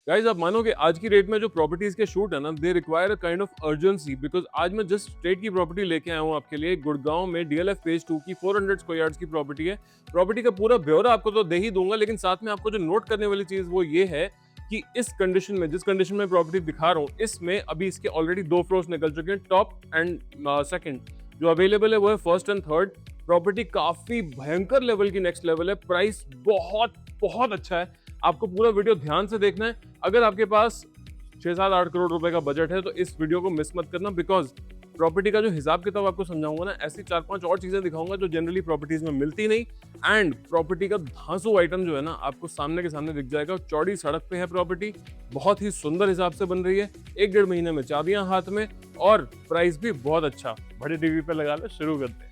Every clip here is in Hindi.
गाइस आप मानोगे आज की डेट में जो प्रॉपर्टीज के शूट है ना, they require a kind of urgency, because आज मैं जस्ट स्टेट की प्रॉपर्टी लेके आया हूँ आपके लिए। गुड़गांव में डीएलएफ फेज 2 की 400 स्क्वायर यार्ड्स की प्रॉपर्टी है। प्रॉपर्टी का पूरा ब्यौरा आपको तो दे ही दूंगा, लेकिन साथ में आपको जो नोट करने वाली चीज वो ये है कि इस कंडीशन में, जिस कंडीशन में प्रॉपर्टी दिखा रहा हूँ, इसमें अभी इसके ऑलरेडी 2 फ्लोर्स निकल चुके हैं। टॉप एंड सेकंड जो अवेलेबल है वो है फर्स्ट एंड थर्ड। प्रॉपर्टी काफी भयंकर लेवल की, नेक्स्ट लेवल है। प्राइस बहुत बहुत अच्छा है। आपको पूरा वीडियो ध्यान से देखना है। अगर आपके पास 6-7-8 करोड़ रुपए का बजट है तो इस वीडियो को मिस मत करना, बिकॉज प्रॉपर्टी का जो हिसाब किताब आपको समझाऊंगा ना, ऐसी 4-5 और चीजें दिखाऊंगा जो जनरली प्रॉपर्टीज में मिलती नहीं। एंड प्रॉपर्टी का धांसू आइटम जो है ना, आपको सामने के सामने दिख जाएगा। चौड़ी सड़क पे है प्रॉपर्टी, बहुत ही सुंदर हिसाब से बन रही है। 1-1.5 महीने में चाबियां हाथ में, और प्राइस भी बहुत अच्छा। बड़े टीवी पे लगा ले, शुरू करते हैं।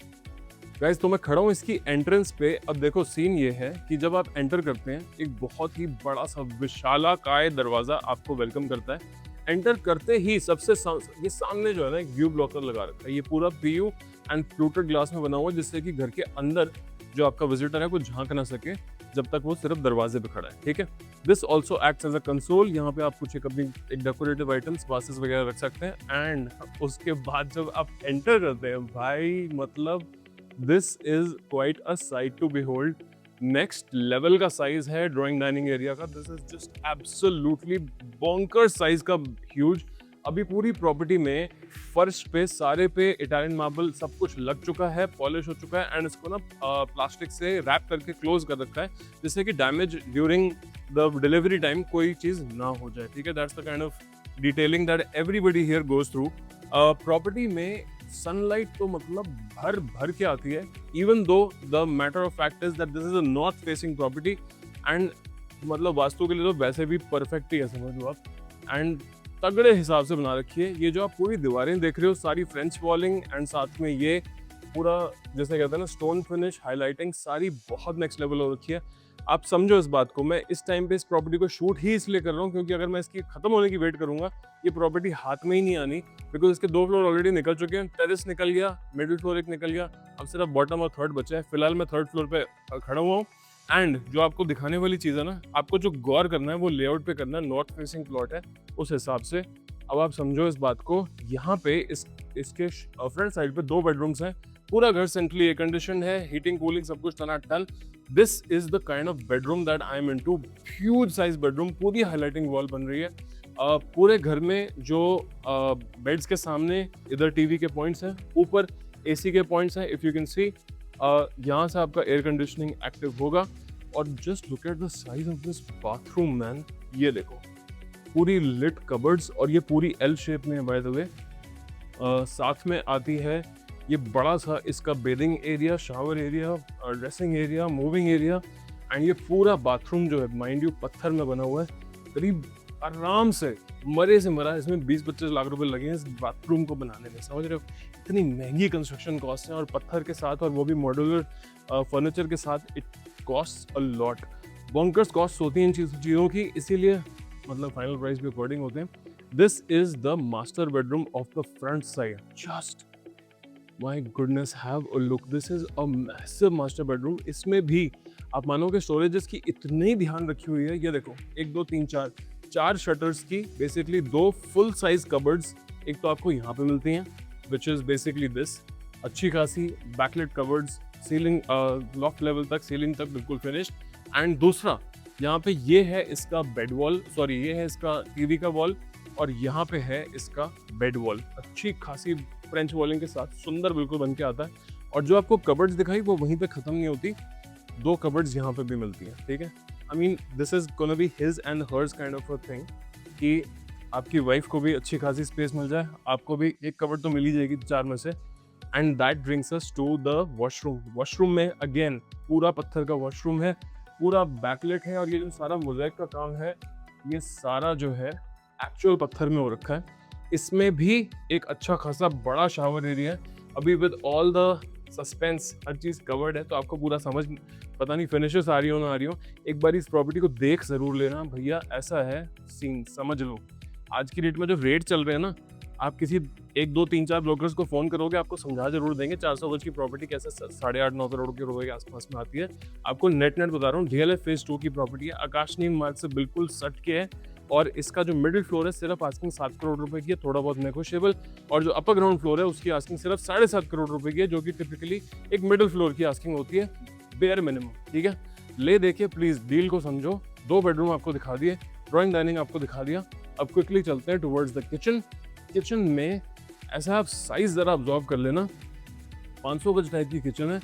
गाइस तो मैं खड़ा हूँ इसकी एंट्रेंस पे। अब देखो सीन ये है कि जब आप एंटर करते हैं, एक बहुत ही बड़ा सा विशालाकाय दरवाजा आपको वेलकम करता है। एंटर करते ही ये सामने जो है ना, एक व्यू ब्लॉकर लगा रखा है। ये पूरा पीयू एंड फ्लूटेड ग्लास में बना हुआ है, जिससे कि घर के अंदर जो आपका विजिटर है वो झांक ना सके जब तक वो सिर्फ दरवाजे पे खड़ा है। ठीक है, this also acts as a console. यहाँ पे आप कुछ एक डेकोरेटिव आइटम्स, वासेस वगैरह रख सकते हैं। एंड उसके बाद जब आप एंटर करते हैं भाई, मतलब this is quite a sight to behold. Next level का साइज है ड्राइंग डाइनिंग एरिया का। This is just absolutely bonkers size का, ह्यूज। अभी पूरी प्रॉपर्टी में फर्श पे, सारे पे इटालियन मार्बल सब कुछ लग चुका है, पॉलिश हो चुका है। एंड इसको ना प्लास्टिक से रैप करके क्लोज कर रखा है, जिससे कि damage during the delivery time कोई चीज ना हो जाए। ठीक है, that's the kind of detailing that everybody here goes through. Property में सनलाइट तो मतलब भर भर के आती है। Even though the matter of fact is that this is a north facing property. And मतलब वास्तु के लिए तो वैसे भी परफेक्ट ही है, समझ लो आप। एंड तगड़े हिसाब से बना रखी है। ये जो आप पूरी दीवारें देख रहे हो, सारी फ्रेंच वॉलिंग, एंड साथ में ये पूरा जैसे कहते हैं ना स्टोन फिनिश, हाईलाइटिंग सारी बहुत नेक्स्ट लेवल हो रखी है। आप समझो इस बात को। मैं इस टाइम पे इस प्रॉपर्टी को शूट ही इसलिए कर रहा हूँ क्योंकि अगर मैं इसकी खत्म होने की वेट करूंगा, ये प्रॉपर्टी हाथ में ही नहीं आनी। बिकॉज इसके 2 फ्लोर ऑलरेडी निकल चुके हैं। टेरेस निकल गया, मिडिल फ्लोर एक निकल गया, अब सिर्फ बॉटम और थर्ड बचा है। फिलहाल मैं थर्ड फ्लोर पे खड़ा हुआ हूँ। एंड जो आपको दिखाने वाली चीज़ है ना, आपको जो गौर करना है वो लेआउट पे करना है। नॉर्थ फेसिंग प्लॉट है उस हिसाब से। अब आप समझो इस बात को। यहाँ पे इसके फ्रंट साइड पे 2 बेडरूम्स हैं। पूरा घर सेंट्रली एयर कंडीशन है, हीटिंग कूलिंग सब कुछ टनाटन। This is the kind of bedroom that I am into. Huge size bedroom, पूरी हाईलाइटिंग वॉल बन रही है। पूरे घर में जो बेड्स के सामने इधर टीवी के पॉइंट्स हैं, ऊपर एसी के पॉइंट्स हैं। इफ यू कैन सी, यहाँ से आपका एयर कंडीशनिंग एक्टिव होगा। और just look at the size of this bathroom man. ये देखो, पूरी लिट कबर्ड्स, और ये पूरी एल शेप में है बाय द वे। साथ में आती है ये बड़ा सा इसका bedding area, shower area, dressing area, moving area. And ये पूरा बाथरूम जो है, माइंड यू, पत्थर में बना हुआ है। करीब आराम से मरे से मरा इसमें 20-25 लाख रुपए लगे हैं इस बाथरूम को बनाने में। समझ रहे हो, इतनी महंगी कंस्ट्रक्शन कॉस्ट है, और पत्थर के साथ, और वो भी मॉड्यूलर फर्नीचर के साथ। It cost a lot. Bonkers cost होती हैं इन चीज़ों की, इसीलिए मतलब फाइनल प्राइस भी अकॉर्डिंग होते हैं। This is the master bedroom of the front side. Just my goodness, have a look. This is a massive master bedroom. इसमें भी आप मानोगे स्टोरेजेस की इतनी ध्यान रखी हुई है। ये देखो, 1 2 3 4 शटर्स की बेसिकली 2 फुल साइज कबर्ड्स। एक तो आपको यहाँ पे मिलती हैं, विच इज बेसिकली दिस, अच्छी खासी बैकलेट कबर्ड्स, सीलिंग लॉफ्ट लेवल तक, सीलिंग तक बिल्कुल फिनिश्ड। एंड दूसरा यहाँ पे ये है इसका बेड वॉल, सॉरी ये है इसका टीवी का वॉल, और यहाँ पे है इसका बेड वॉल। अच्छी खासी फ्रेंच वॉलिंग के साथ सुंदर बिल्कुल बन के आता है। और जो आपको कबर्ड्स दिखाई वो वहीं पे खत्म नहीं होती, 2 कबर्ड्स यहाँ पे भी मिलती हैं। ठीक है, I mean this is gonna be his and hers kind of a thing, कि आपकी वाइफ को भी अच्छी खासी स्पेस मिल जाए, आपको भी एक कबर्ड तो मिल ही जाएगी 4 में से। And that brings us to the washroom. Washroom में अगेन पूरा पत्थर का वॉशरूम है, पूरा बैकलेट है, और ये जो सारा मोज़ेक का काम है, ये सारा जो है एक्चुअल पत्थर में हो रखा है। इसमें भी एक अच्छा खासा बड़ा शावर एरिया है। अभी with all the suspense her cheese covered है, तो आपको पूरा समझ, पता नहीं फिनिशेस आ रही हो ना आ रही हो, एक बार इस प्रॉपर्टी को देख जरूर लेना भैया। ऐसा है सीन, समझ लो। आज की डेट में जो रेट चल रहे हैं ना, आप किसी 1 2 3 4 ब्रोकर्स को फोन करोगे, आपको समझा जरूर देंगे 400 गज की प्रॉपर्टी कैसे 8.5-9 करोड़ के रुपए के आसपास में आती है। आपको नेट बता रहा हूँ, डीएलएफ फेज 2 की प्रॉपर्टी है, आकाशनी मार्ग से बिल्कुल सट के है। और इसका जो मिडिल फ्लोर है सिर्फ आस्किंग 7 करोड़ रुपए की है, थोड़ा बहुत नेगोशिएबल। और जो अपर ग्राउंड फ्लोर है उसकी आस्किंग सिर्फ 7.5 करोड़ रुपए की है, जो कि टिपिकली एक मिडिल फ्लोर की आस्किंग होती है, बेयर मिनिमम। ठीक है, ले देखिए प्लीज, डील को समझो। 2 बेडरूम आपको दिखा दिए, ड्राइंग डाइनिंग आपको दिखा दिया। अब क्विकली चलते हैं टुवर्ड्स द किचन। किचन में ऐसा आप साइज जरा ऑब्जॉर्व कर लेना, 500 गज टाइप की किचन है।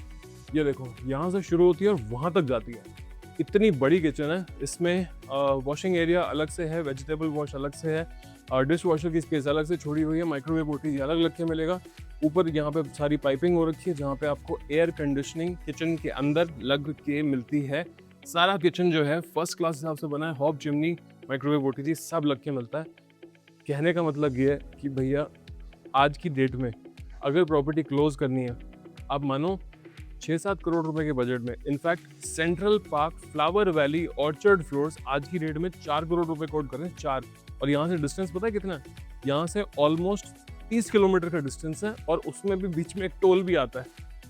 ये देखो, यहाँ से शुरू होती है और वहाँ तक जाती है। इतनी बड़ी किचन है। इसमें वॉशिंग एरिया अलग से है, वेजिटेबल वॉश अलग से है, डिश वॉशर की स्पेस अलग से छोड़ी हुई है, माइक्रोवेव ओटी अलग लग के मिलेगा। ऊपर यहाँ पे सारी पाइपिंग हो रखी है, जहाँ पे आपको एयर कंडीशनिंग किचन के अंदर लग के मिलती है। सारा किचन जो है फर्स्ट क्लास हिसाब से बना है, हॉब चिमनी, माइक्रोवेव ओटी सब लग के मिलता है। कहने का मतलब ये है कि भैया आज की डेट में अगर प्रॉपर्टी क्लोज करनी है, आप मानो 6-7 करोड़ रुपए के बजट में, in fact central park, flower valley, orchard floors आज की डेट में 4 करोड़ रुपए कोट कर रहे हैं, 4। और यहाँ से डिस्टेंस पता है कितना है? यहाँ से ऑलमोस्ट 30 किलोमीटर का डिस्टेंस है, और उसमें भी बीच में एक टोल भी आता है।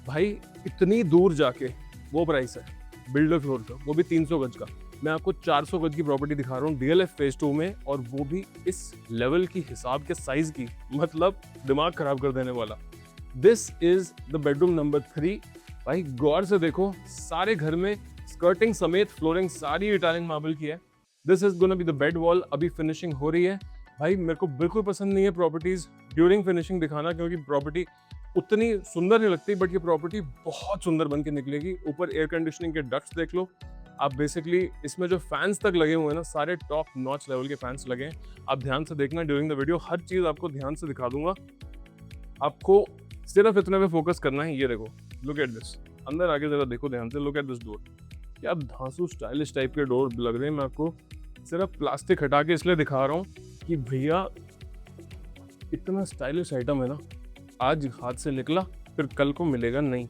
भाई इतनी दूर जाके वो प्राइस है बिल्डर फ्लोर का, वो भी 300 गज का। मैं आपको 400 गज की प्रॉपर्टी दिखा रहा हूँ DLF फेज 2 में, और वो भी इस लेवल की हिसाब के साइज की, मतलब दिमाग खराब कर देने वाला। This is the bedroom number 3। भाई गौर से देखो, सारे घर में स्कर्टिंग समेत फ्लोरिंग सारी इटालियन मार्बल की है। This is gonna be the bed wall. अभी फिनिशिंग हो रही है। भाई मेरे को बिल्कुल पसंद नहीं है प्रॉपर्टीज ड्यूरिंग फिनिशिंग दिखाना, क्योंकि प्रॉपर्टी उतनी सुंदर नहीं लगती, बट ये प्रॉपर्टी बहुत सुंदर बन के निकलेगी। ऊपर एयर कंडीशनिंग के डक्ट्स देख लो आप। बेसिकली इसमें जो फैंस तक लगे हुए हैं ना, सारे टॉप नॉच लेवल के फैंस लगे हैं। आप ध्यान से देखना ड्यूरिंग द वीडियो, हर चीज आपको ध्यान से दिखा दूंगा। आपको सिर्फ इतने पे फोकस करना है। ये देखो, लुक एट दिस। अंदर आके जरा देखो ध्यान से, लुक एट दिस डोर। क्या धांसू स्टाइलिश टाइप के डोर लग रहे हैं। मैं आपको सिर्फ प्लास्टिक हटा के इसलिए दिखा रहा हूँ कि भैया इतना स्टाइलिश आइटम है ना, आज हाथ से निकला फिर कल को मिलेगा नहीं।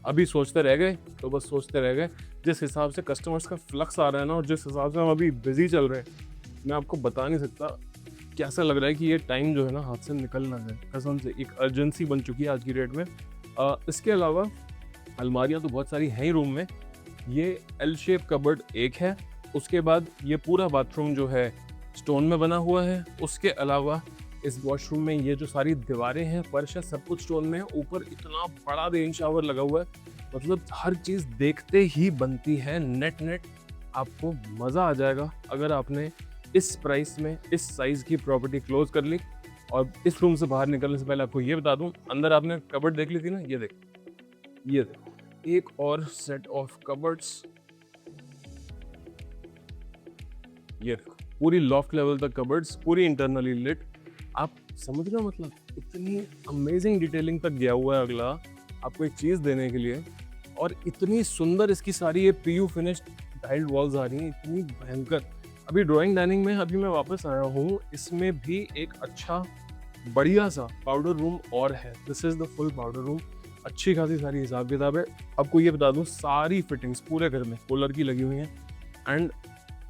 अभी सोचते रह गए तो बस सोचते रह गए। जिस हिसाब से कस्टमर्स का फ्लक्स आ रहा है ना, और जिस हिसाब से हम अभी बिजी चल रहे हैं, मैं आपको बता नहीं सकता कैसा लग रहा है कि ये टाइम जो है ना हाथ से निकलना है। कसम से एक अर्जेंसी बन चुकी है आज की डेट में। इसके अलावा अलमारियाँ तो बहुत सारी हैं ही रूम में। ये एल शेप कबर्ड एक है। उसके बाद ये पूरा बाथरूम जो है स्टोन में बना हुआ है। उसके अलावा इस वॉशरूम में ये जो सारी दीवारें हैं, फर्श है, सब कुछ स्टोन में है। ऊपर इतना बड़ा रेन शावर लगा हुआ है, मतलब हर चीज़ देखते ही बनती है नेट। आपको मज़ा आ जाएगा अगर आपने इस प्राइस में इस साइज़ की प्रॉपर्टी क्लोज कर ली। और इस रूम से बाहर निकलने से पहले आपको ये बता दूं, अंदर आपने कबर्ड देख ली थी ना, ये देखो एक और सेट ऑफ कबर्ड्स। ये देखो पूरी लॉफ्ट लेवल तक कबर्ड्स, पूरी इंटरनली लिट। आप समझ रहे हो, मतलब इतनी अमेजिंग डिटेलिंग तक गया हुआ है अगला आपको एक चीज़ देने के लिए। और इतनी सुंदर इसकी सारी ये PU फिनिश्ड टाइल्ड वॉल्स आ रही हैं, इतनी भयंकर। अभी ड्राइंग डाइनिंग में अभी मैं वापस आया हूँ, इसमें भी एक अच्छा बढ़िया सा पाउडर रूम और है। This is the full powder room. अच्छी खासी सारी हिसाब किताब है। आपको ये बता दूं, सारी फिटिंग्स पूरे घर में कूलर की लगी हुई हैं। एंड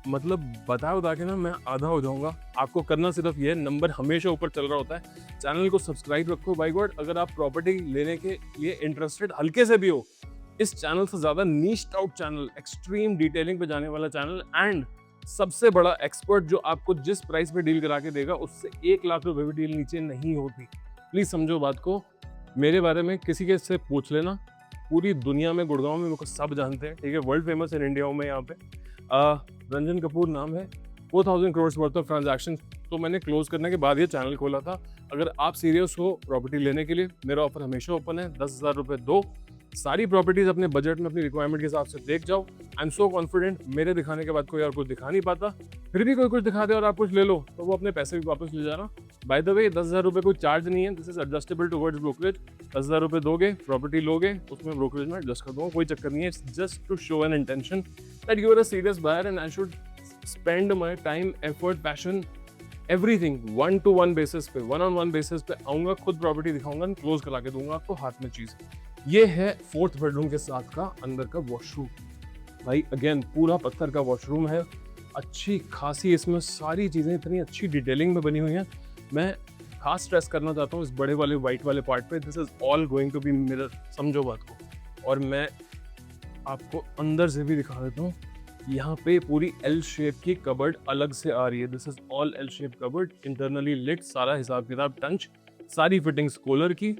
मतलब बता के ना मैं आधा हो जाऊंगा। आपको करना सिर्फ ये, नंबर हमेशा ऊपर चल रहा होता है। चैनल को सब्सक्राइब रखो बाय गॉड। अगर आप प्रॉपर्टी लेने के लिए इंटरेस्टेड हल्के से भी हो, इस चैनल से ज़्यादा नीश्ड आउट चैनल, एक्सट्रीम डिटेलिंग पे जाने वाला चैनल, एंड सबसे बड़ा एक्सपर्ट जो आपको जिस प्राइस पे डील करा के देगा उससे 1 लाख रुपए भी डील नीचे नहीं होती। प्लीज समझो बात को। मेरे बारे में किसी के से पूछ लेना, पूरी दुनिया में, गुड़गांव में मेरे को सब जानते हैं। ठीक है, वर्ल्ड फेमस इन इंडिया में। यहाँ पे रंजन कपूर नाम है। 4000 करोड़ वर्थ ऑफ ट्रांजैक्शन तो मैंने क्लोज करने के बाद ये चैनल खोला था। अगर आप सीरियस हो प्रॉपर्टी लेने के लिए, मेरा ऑफर हमेशा ओपन है। 10,000 रुपये दो, सारी प्रॉपर्टीज अपने बजट में अपनी रिक्वायरमेंट के हिसाब से देख जाओ। आई एम सो कॉन्फिडेंट, मेरे दिखाने के बाद कोई और कुछ दिखा नहीं पाता। फिर भी कोई कुछ दिखा दे और आप कुछ ले लो तो वो अपने पैसे भी वापस ले जाना। बाय द वे 10,000 रुपये कोई चार्ज नहीं है। This is adjustable towards brokerage. 10,000 रुपये दोगे, प्रॉपर्टी लोगे, उसमें ब्रोकरेज में एडजस्ट कर दूंगा, कोई चक्कर नहीं है। It's just to show an intention that you are a serious buyer and I should spend my time, effort, passion, everything 1-to-1 basis पे, 1-on-1 बेसिस पे आऊँगा, खुद प्रॉपर्टी दिखाऊंगा, क्लोज करा के दूंगा आपको हाथ में चीज़। ये है 4th बेडरूम के साथ का अंदर का वॉशरूम। भाई अगेन पूरा पत्थर का वॉशरूम है, अच्छी खासी इसमें सारी चीज़ें इतनी अच्छी डिटेलिंग में बनी हुई हैं। मैं खास स्ट्रेस करना चाहता हूँ इस बड़े वाले वाइट वाले पार्ट पे, this is all going to be mirror, समझो बात को। और मैं आपको अंदर से भी दिखा देता हूँ। यहाँ पे पूरी एल शेप की कबर्ड अलग से आ रही है। This is all L shape cupboard, internally lit, सारा हिसाब किताब टंच, सारी फिटिंग्स कूलर की।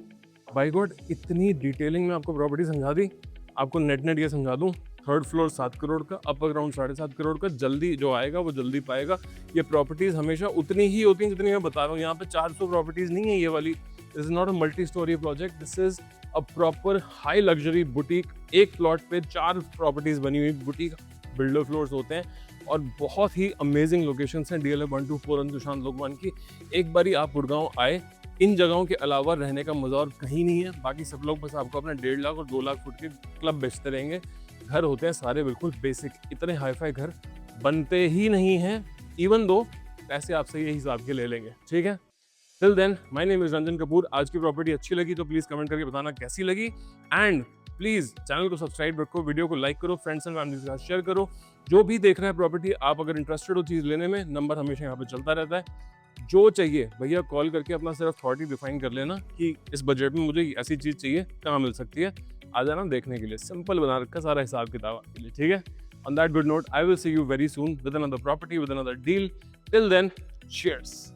बाय गॉड, इतनी डिटेलिंग में आपको प्रॉपर्टी समझा दी। आपको नेट ये समझा दूं, थर्ड फ्लोर 7 करोड़ का, अपर ग्राउंड 7.5 करोड़ का, जल्दी जो आएगा वो जल्दी पाएगा। ये प्रॉपर्टीज हमेशा उतनी ही होती हैं जितनी मैं बता रहा हूँ। यहाँ पे 400 प्रॉपर्टीज नहीं है ये वाली। This is not a multi storey project, this is a proper high luxury boutique. एक प्लॉट पे 4 प्रॉपर्टीज बनी हुई बुटीक बिल्डर फ्लोर्स होते हैं और बहुत ही अमेजिंग लोकेशंस हैं DLF 124 ऑन सुशांत लोकमान की। एक बारी आप गुड़गांव आए, इन जगहों के अलावा रहने का मजा और कहीं नहीं है। बाकी सब लोग बस आपको अपने 1.5 लाख और 2 लाख फुट के क्लब बेचते रहेंगे। घर होते हैं सारे बिल्कुल बेसिक, इतने हाईफाई घर बनते ही नहीं हैं, इवन दो पैसे आपसे ये हिसाब के ले लेंगे। ठीक है, till then my name is Ranjan Kapoor. आज की प्रॉपर्टी अच्छी लगी तो प्लीज कमेंट करके बताना कैसी लगी, एंड प्लीज चैनल को सब्सक्राइब रखो, वीडियो को लाइक करो, फ्रेंड्स एंड फैमिली के साथ शेयर करो। जो भी देख रहा है प्रॉपर्टी, आप अगर इंटरेस्टेड हो चीज लेने में, नंबर हमेशा यहाँ पे चलता रहता है। जो चाहिए भैया कॉल करके अपना सिर्फ अथॉरिटी डिफाइन कर लेना कि इस बजट में मुझे ऐसी चीज चाहिए, कहाँ मिल सकती है। आ जाना देखने के लिए, सिंपल बना रखा सारा हिसाब किताब आपके लिए। ठीक है, on that good note, I will see you very soon with another property, with another deal. Till then, cheers.